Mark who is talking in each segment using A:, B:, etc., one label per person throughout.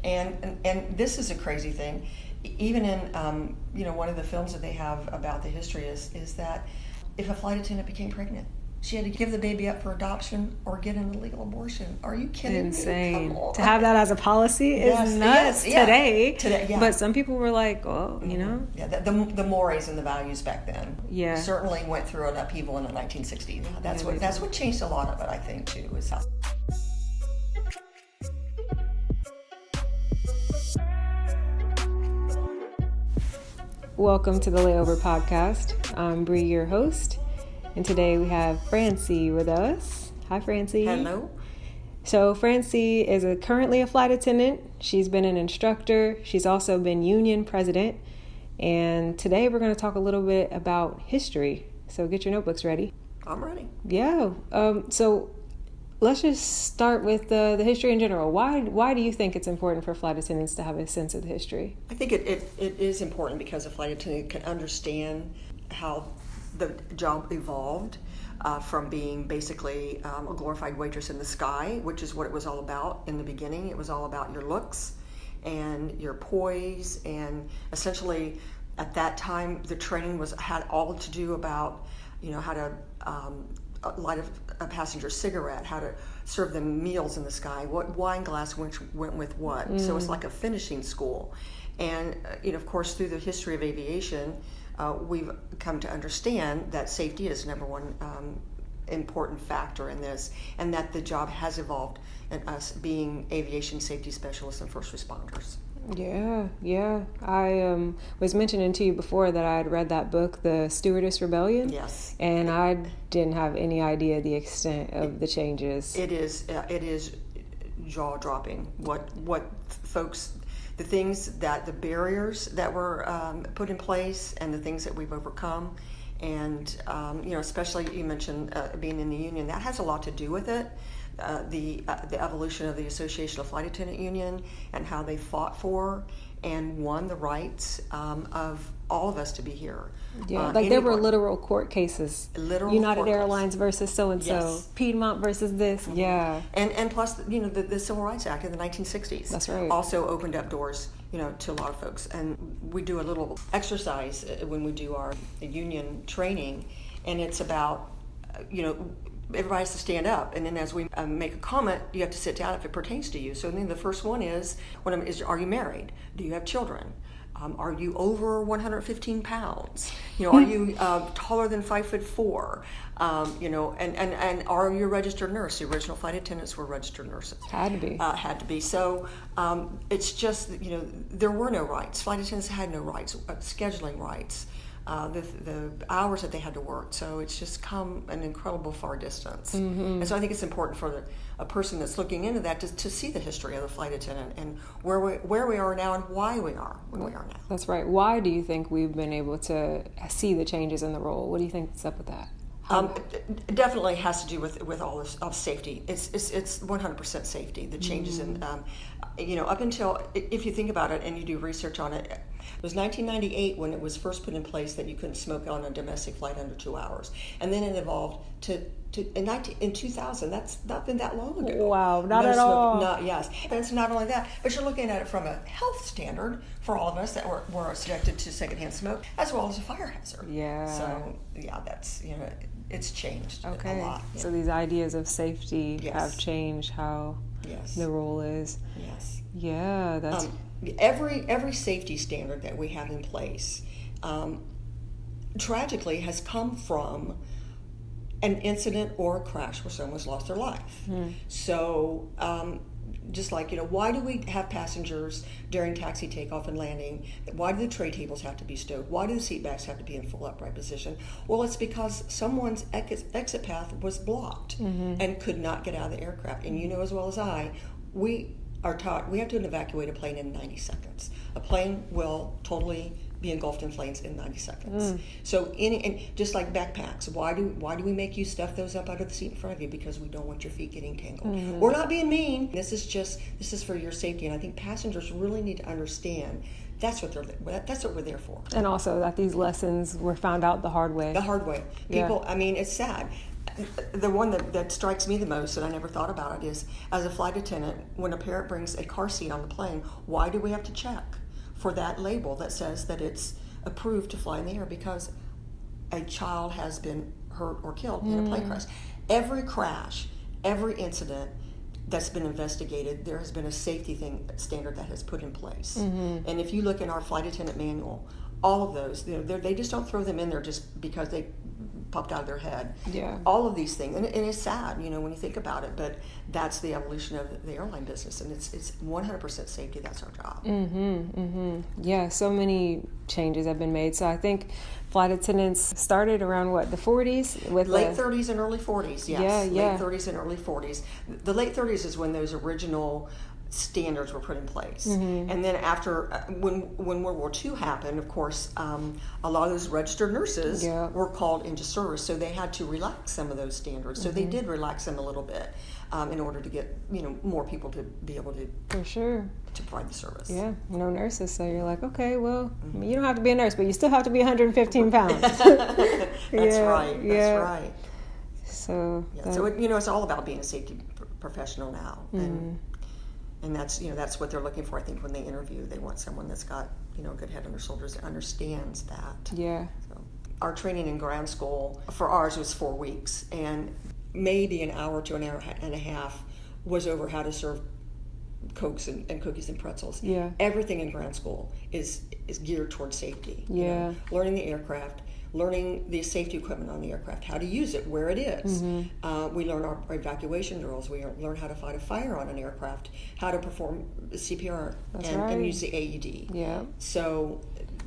A: And this is a crazy thing. Even in one of the films that they have about the history is that if a flight attendant became pregnant, she had to give the baby up for adoption or get an illegal abortion. Are you kidding
B: Insane.
A: me?
B: To have that as a policy is nuts today.
A: Yeah.
B: But some people were like, oh,
A: Yeah, the mores and the values back then certainly went through an upheaval in the 1960s. That's what changed a lot of it, I think, too.
B: Welcome to the Layover Podcast. I'm Bree, your host. And today we have Francie with us. Hi, Francie.
A: Hello.
B: So Francie is currently a flight attendant. She's been an instructor. She's also been union president. And today we're going to talk a little bit about history. So get your notebooks ready.
A: I'm ready.
B: Yeah. So let's just start with the history in general. Why do you think it's important for flight attendants to have a sense of the history?
A: I think it is important because a flight attendant can understand how the job evolved from being basically a glorified waitress in the sky, which is what it was all about in the beginning. It was all about your looks and your poise, and essentially at that time the training had all to do about how to light a passenger cigarette, how to serve them meals in the sky, what wine glass went with what. So it's like a finishing school. And of course, through the history of aviation, we've come to understand that safety is number one important factor in this, and that the job has evolved in us being aviation safety specialists and first responders.
B: Yeah. I was mentioning to you before that I had read that book, The Stewardess Rebellion.
A: Yes.
B: And I didn't have any idea the extent of the changes.
A: It is jaw-dropping. What folks, the things that the barriers that were put in place, and the things that we've overcome, and especially you mentioned being in the union, that has a lot to do with it. The evolution of the Association of Flight Attendant Union and how they fought for and won the rights of all of us to be here.
B: Yeah, there were literal court cases. United Airlines versus so-and-so,
A: yes.
B: Piedmont versus this. Yeah.
A: And plus, the Civil Rights Act in the 1960s.
B: That's right.
A: Also opened up doors, to a lot of folks. And we do a little exercise when we do our union training, and it's about, everybody has to stand up, and then as we make a comment, you have to sit down if it pertains to you. So then the first one is, are you married? Do you have children? Are you over 115 pounds? Are you taller than 5'4"? And are you a registered nurse? The original flight attendants were registered nurses.
B: Had to be.
A: So it's just, there were no rights. Flight attendants had no rights, scheduling rights. The hours that they had to work. So it's just come an incredible far distance. Mm-hmm. And so I think it's important for a person that's looking into that to see the history of the flight attendant and where we are now and why we are where we are now.
B: That's right. Why do you think we've been able to see the changes in the role? What do you think is up with that?
A: It definitely has to do with all this of safety. It's 100% safety. The changes in up until, if you think about it and you do research on it, it was 1998 when it was first put in place that you couldn't smoke on a domestic flight under 2 hours, and then it evolved to in 2000. That's not been that long ago.
B: Wow, not at all.
A: Yes, and it's not only that, but you're looking at it from a health standard for all of us that were subjected to secondhand smoke, as well as a fire hazard.
B: Yeah.
A: So that's it's changed a lot. Yeah.
B: So these ideas of safety have changed how the role is.
A: Yes.
B: Yeah, that's
A: every safety standard that we have in place, tragically, has come from an incident or a crash where someone's lost their life. So just like, why do we have passengers during taxi, takeoff, and landing? Why do the tray tables have to be stowed? Why do the seat backs have to be in full upright position? Well, it's because someone's exit path was blocked and could not get out of the aircraft. And as well as I, we are taught we have to evacuate a plane in 90 seconds. A plane will totally be engulfed in flames in 90 seconds. So and just like backpacks, why do we make you stuff those up out of the seat in front of you? Because we don't want your feet getting tangled. We're not being mean. This is for your safety, and I think passengers really need to understand that's what we're there for.
B: And also that these lessons were found out the hard way.
A: People, it's sad. The one that strikes me the most, and I never thought about it, is as a flight attendant, when a parent brings a car seat on the plane, why do we have to check for that label that says that it's approved to fly in the air? Because a child has been hurt or killed in a plane crash. Every crash, every incident that's been investigated, there has been a safety standard that has put in place. And if you look in our flight attendant manual, all of those, they just don't throw them in there just because they popped out of their head.
B: Yeah.
A: All of these things, and it's sad, when you think about it, but that's the evolution of the airline business, and it's 100% safety. That's our job.
B: Yeah, so many changes have been made. So I think flight attendants started around the 40s with
A: late 30s and early 40s. Yes,
B: yeah.
A: Late 30s and early 40s. The late 30s is when those original standards were put in place. And then after, when World War II happened, of course, a lot of those registered nurses were called into service, so they had to relax some of those standards. So they did relax them a little bit in order to get more people to be able to
B: for sure
A: to provide the service.
B: Yeah, no nurses, so you're like, okay, well, you don't have to be a nurse, but you still have to be 115 pounds.
A: That's right. That's right.
B: So
A: so it's all about being a safety professional now, and that's what they're looking for. I think when they interview, they want someone that's got a good head on their shoulders that understands that.
B: Yeah.
A: So our training in ground school for ours was 4 weeks, and maybe an hour to an hour and a half was over how to serve Cokes and cookies and pretzels.
B: Yeah.
A: Everything in ground school is geared towards safety.
B: Yeah.
A: Learning the aircraft, learning the safety equipment on the aircraft, how to use it, where it is. We learn our evacuation drills. We learn how to fight a fire on an aircraft, how to perform CPR and use the AED.
B: Yeah.
A: So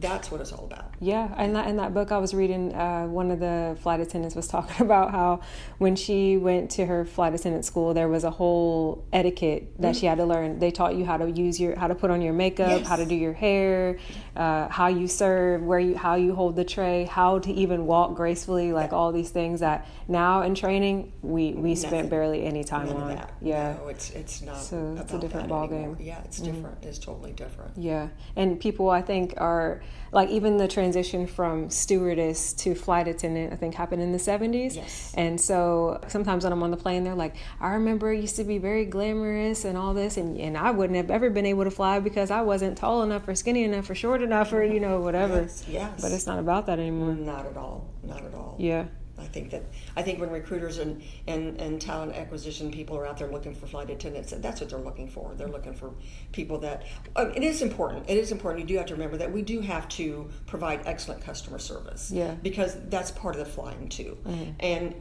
A: that's what it's all about.
B: Yeah, and in that book I was reading, one of the flight attendants was talking about how when she went to her flight attendant school, there was a whole etiquette that she had to learn. They taught you how to put on your makeup, how to do your hair, how you serve, how you hold the tray, how to even walk gracefully, like all these things that now in training we spent barely any time
A: None
B: on.
A: of that.
B: Yeah,
A: no, it's not.
B: So it's a
A: about
B: different
A: that
B: ball
A: anymore.
B: game.
A: Yeah, it's different. It's totally different.
B: Yeah, and people I think are like, even the transition from stewardess to flight attendant, I think happened in the 70s.
A: Yes.
B: And so sometimes when I'm on the plane, they're like, I remember it used to be very glamorous and all this, and I wouldn't have ever been able to fly because I wasn't tall enough or skinny enough or short enough or whatever.
A: Yes.
B: But it's not about that anymore.
A: Not at all. Not at all.
B: Yeah.
A: I think when recruiters and talent acquisition people are out there looking for flight attendants, that's what they're looking for. They're looking for people that it is important. It is important. You do have to remember that we do have to provide excellent customer service.
B: Yeah.
A: Because that's part of the flying too. And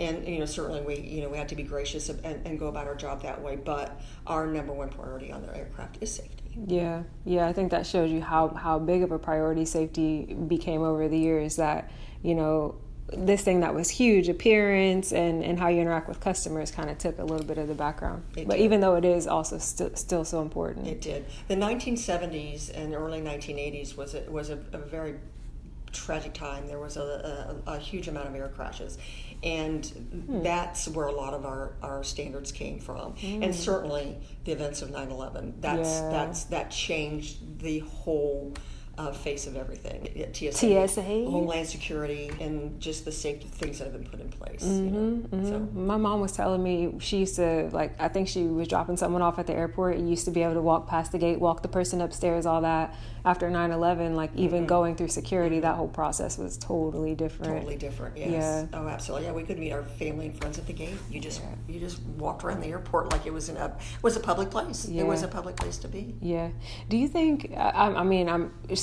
A: certainly we have to be gracious and go about our job that way. But our number one priority on the aircraft is safety.
B: Yeah. I think that shows you how big of a priority safety became over the years. That this thing that was huge, appearance and how you interact with customers, kind of took a little bit of the background. Even though it is also still so important.
A: It did. The 1970s and early 1980s was a very tragic time. There was a huge amount of air crashes, and that's where a lot of our standards came from. And certainly the events of 9/11. That changed the whole face of everything. TSA, Homeland Security, and just the safety things that have been put in place. So.
B: My mom was telling me she used to, I think she was dropping someone off at the airport. You used to be able to walk past the gate, walk the person upstairs, all that. After 9/11, even going through security, that whole process was totally different.
A: Totally different, yes.
B: Yeah.
A: Oh, absolutely. Yeah, we could meet our family and friends at the gate. You just walked around the airport like it was a public place.
B: Yeah.
A: It was a public place to be.
B: Yeah. Do you think?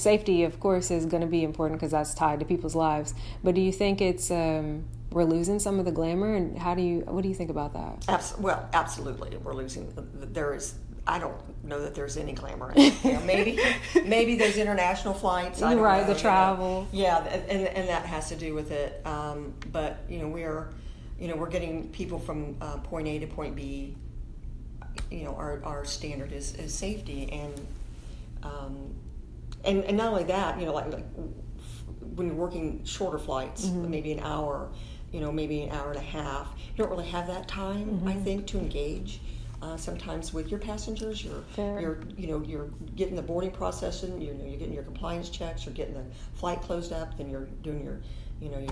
B: Safety, of course, is going to be important because that's tied to people's lives. But do you think it's we're losing some of the glamour, and what do you think about that?
A: Well, absolutely, we're losing. I don't know that there's any glamour in it. Maybe there's international flights. I don't know,
B: the travel.
A: Yeah, and that has to do with it. But we're getting people from point A to point B. Our standard is safety, and not only that. Like when you're working shorter flights, maybe an hour, maybe an hour and a half, you don't really have that time. I think to engage. Sometimes with your passengers, you're getting the boarding process in, you're getting your compliance checks, you're getting the flight closed up, then you're doing your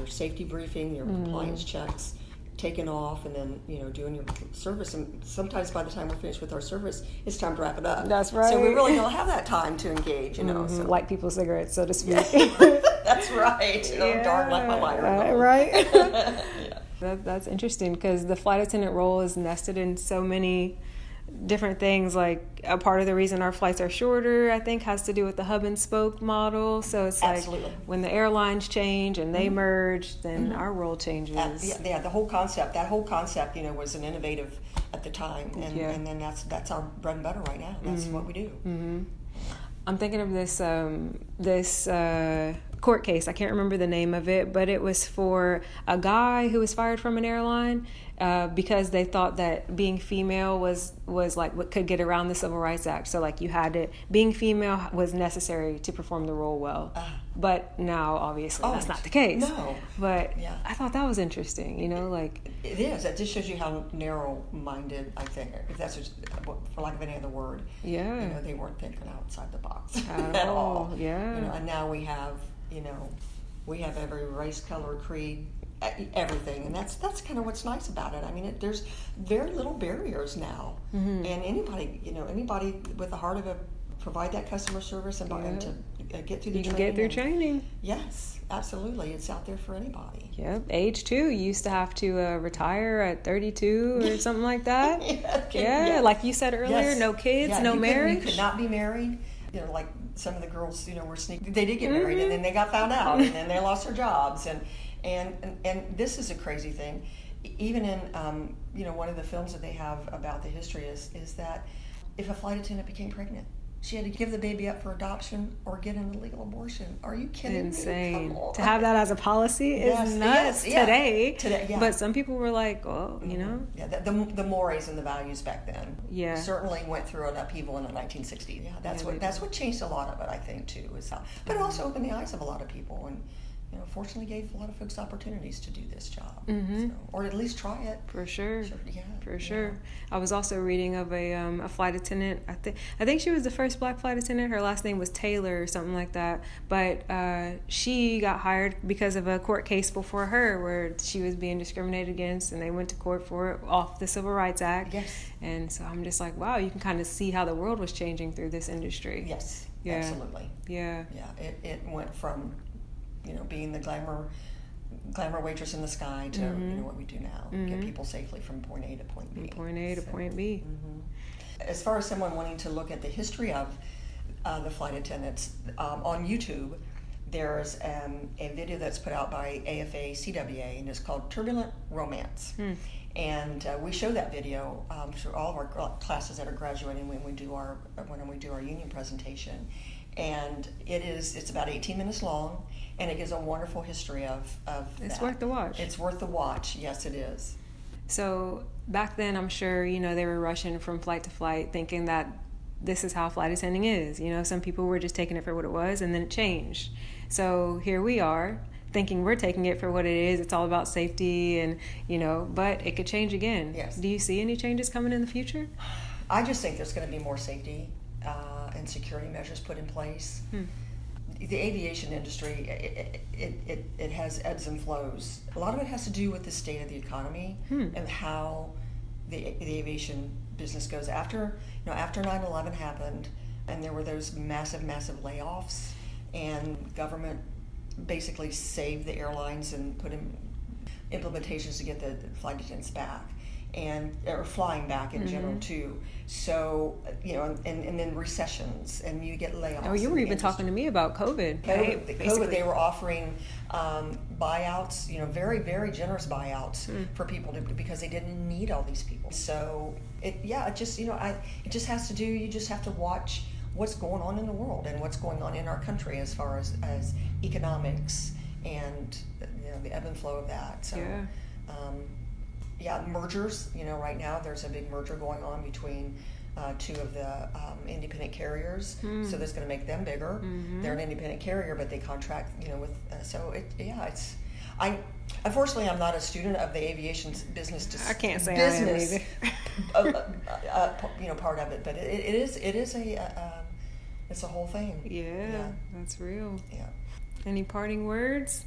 A: safety briefing, your compliance checks, taking off and then, doing your service. And sometimes by the time we're finished with our service, it's time to wrap it up.
B: That's right.
A: So we really don't have that time to engage, So.
B: Light people's cigarettes, so to speak.
A: That's right. Darn, like my lighter.
B: Right.
A: Yeah.
B: That's interesting because the flight attendant role is nested in so many different things. Like a part of the reason our flights are shorter, I think, has to do with the hub and spoke model. So it's
A: Absolutely.
B: like when the airlines change and they merge, then our role changes.
A: The whole concept. That whole concept, was an innovative at the time, and then that's our bread and butter right now. That's what we do.
B: Mm-hmm. I'm thinking of this court case. I can't remember the name of it, but it was for a guy who was fired from an airline because they thought that being female was like what could get around the Civil Rights Act. So like being female was necessary to perform the role well. But now obviously that's not the case.
A: No.
B: But I thought that was interesting, like
A: it is. That just shows you how narrow-minded, I think, if that's just, for lack of any other word.
B: Yeah.
A: They weren't thinking outside the box
B: at all. Yeah.
A: And now we have every race, color, creed, everything, and that's kind of what's nice about it. I mean, there's very little barriers now, and anybody with the heart of provide that customer service and to get through the training.
B: You can get through training.
A: Yes, absolutely. It's out there for anybody.
B: Yep. Age too. You used to have to retire at 32 or something like that. Yeah. Like you said earlier, no kids, no marriage.
A: You could not be married. Like some of the girls, were sneaking. They did get married, and then they got found out, and then they lost their jobs, and this is a crazy thing. Even in one of the films that they have about the history is that if a flight attendant became pregnant, she had to give the baby up for adoption or get an illegal abortion. Are you kidding me?
B: Insane. To have that as a policy is nuts today. But some people were like,
A: Yeah, the mores and the values back then certainly went through an upheaval in the 1960s. Yeah, that's what changed a lot of it, I think, too. But it also opened the eyes of a lot of people and fortunately gave a lot of folks opportunities to do this job, or at least try it.
B: For sure. For sure.
A: Yeah.
B: I was also reading of a flight attendant. I think she was the first black flight attendant. Her last name was Taylor or something like that. But she got hired because of a court case before her where she was being discriminated against, and they went to court for it off the Civil Rights Act.
A: Yes.
B: And so I'm just like, wow, you can kind of see how the world was changing through this industry.
A: Yes. Absolutely.
B: Yeah.
A: Yeah. It went from being the glamour waitress in the sky to what we do now, get people safely from point A to point B.
B: Point B.
A: As far as someone wanting to look at the history of the flight attendants, on YouTube, there's a video that's put out by AFA CWA, and it's called Turbulent Romance. And we show that video through all of our classes that are graduating when we do our union presentation. And it's about 18 minutes long, and it gives a wonderful history of
B: It's
A: that.
B: worth the watch.
A: It's worth the watch. Yes, it is.
B: So back then, I'm sure, they were rushing from flight to flight thinking that this is how flight attending is. Some people were just taking it for what it was, and then it changed. So here we are thinking we're taking it for what it is. It's all about safety and, but it could change again.
A: Yes.
B: Do you see any changes coming in the future?
A: I just think there's going to be more safety and security measures put in place. The aviation industry, it has ebbs and flows. A lot of it has to do with the state of the economy and how the aviation business goes. After 9/11 happened, and there were those massive layoffs, and government basically saved the airlines and put in implementations to get the flight attendants back. Or flying back in general too. So and then recessions, and you get layoffs.
B: Oh, you were even talking to me about COVID.
A: COVID, they were offering buyouts, very, very generous buyouts for people because they didn't need all these people. So it just has to do. You just have to watch what's going on in the world and what's going on in our country as far as economics and the ebb and flow of that. So. Mergers. Right now there's a big merger going on between two of the independent carriers. So that's going to make them bigger. They're an independent carrier, but they contract, with. It's. Unfortunately, I'm not a student of the aviation business.
B: I can't say
A: business,
B: I am either.
A: Part of it, but it is it's a whole thing.
B: Yeah, that's real.
A: Yeah.
B: Any parting words?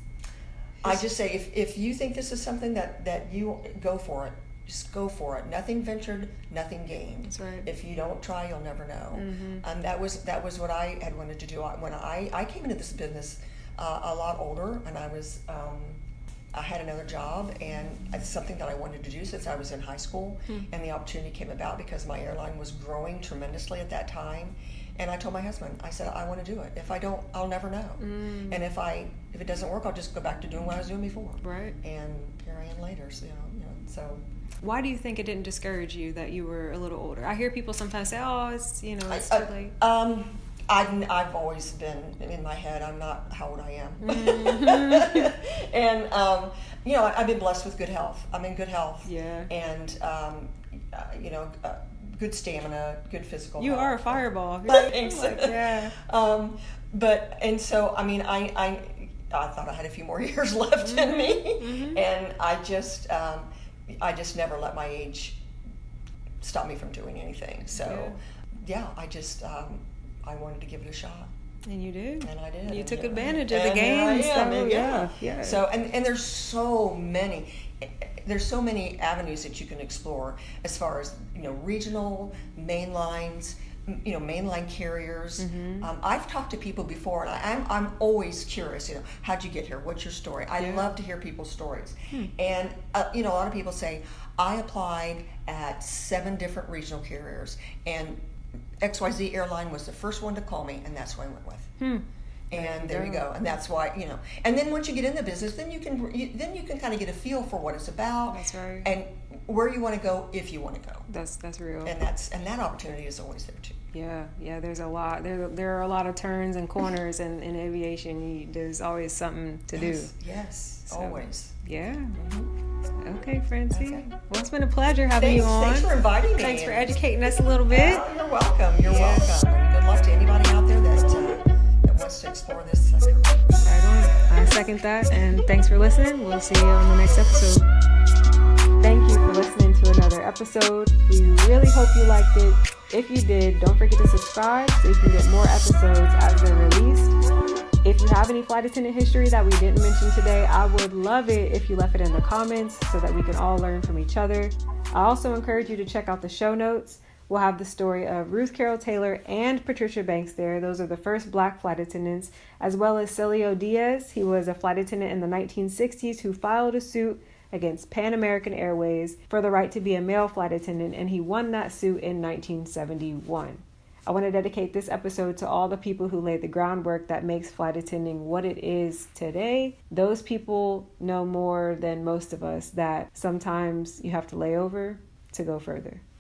A: I just say, if you think this is something that you go for it, just go for it. Nothing ventured, nothing gained.
B: That's right.
A: If you don't try, you'll never know.
B: Mm-hmm.
A: That was what I had wanted to do. When I came into this business a lot older, and I had another job, and it's something that I wanted to do since I was in high school, and the opportunity came about because my airline was growing tremendously at that time. And I told my husband, I said, I want to do it. If I don't, I'll never know. And if it doesn't work, I'll just go back to doing what I was doing before.
B: Right.
A: And here I am later. So, so.
B: Why do you think it didn't discourage you that you were a little older? I hear people sometimes say, "Oh, it's it's too late."
A: I've always been in my head, I'm not how old I am. And I've been blessed with good health. I'm in good health.
B: Yeah.
A: And good stamina, good physical
B: You
A: health.
B: are a fireball.
A: Thanks.
B: Yeah.
A: I thought I had a few more years left in me, and I just never let my age stop me from doing anything. So, I just I wanted to give it a shot.
B: And you did.
A: And I did.
B: You took
A: here
B: advantage
A: I
B: of the game.
A: Yeah. So and there's so many. There's so many avenues that you can explore as far as regional, main lines, mainline carriers. I've talked to people before, and I'm always curious. How'd you get here? What's your story? I love to hear people's stories. And a lot of people say I applied at 7 different regional carriers, and XYZ airline was the first one to call me, and that's who I went with. And there you go. And that's why, and then once you get in the business, then you can kind of get a feel for what it's about.
B: That's right.
A: And where you want to go if you want to go.
B: That's real.
A: And that opportunity is always there too.
B: Yeah. There's a lot. There are a lot of turns and corners in aviation. There's always something to do.
A: Yes,
B: So,
A: always.
B: Yeah. Okay, Francie. Okay. Well, it's been a pleasure having you on.
A: Thanks for inviting me.
B: Thanks for educating us a little bit.
A: You're welcome. You're welcome. And good luck to anybody out there that wants to explore this career.
B: Right on. I second that. And thanks for listening. We'll see you on the next episode. Thank you for listening to another episode. We really hope you liked it. If you did, don't forget to subscribe so you can get more episodes as they're released. If you have any flight attendant history that we didn't mention today, I would love it if you left it in the comments so that we can all learn from each other. I also encourage you to check out the show notes. We'll have the story of Ruth Carroll Taylor and Patricia Banks there. Those are the first Black flight attendants, as well as Celio Diaz. He was a flight attendant in the 1960s who filed a suit against Pan American Airways for the right to be a male flight attendant, and he won that suit in 1971. I want to dedicate this episode to all the people who laid the groundwork that makes flight attending what it is today. Those people know more than most of us that sometimes you have to lay over to go further.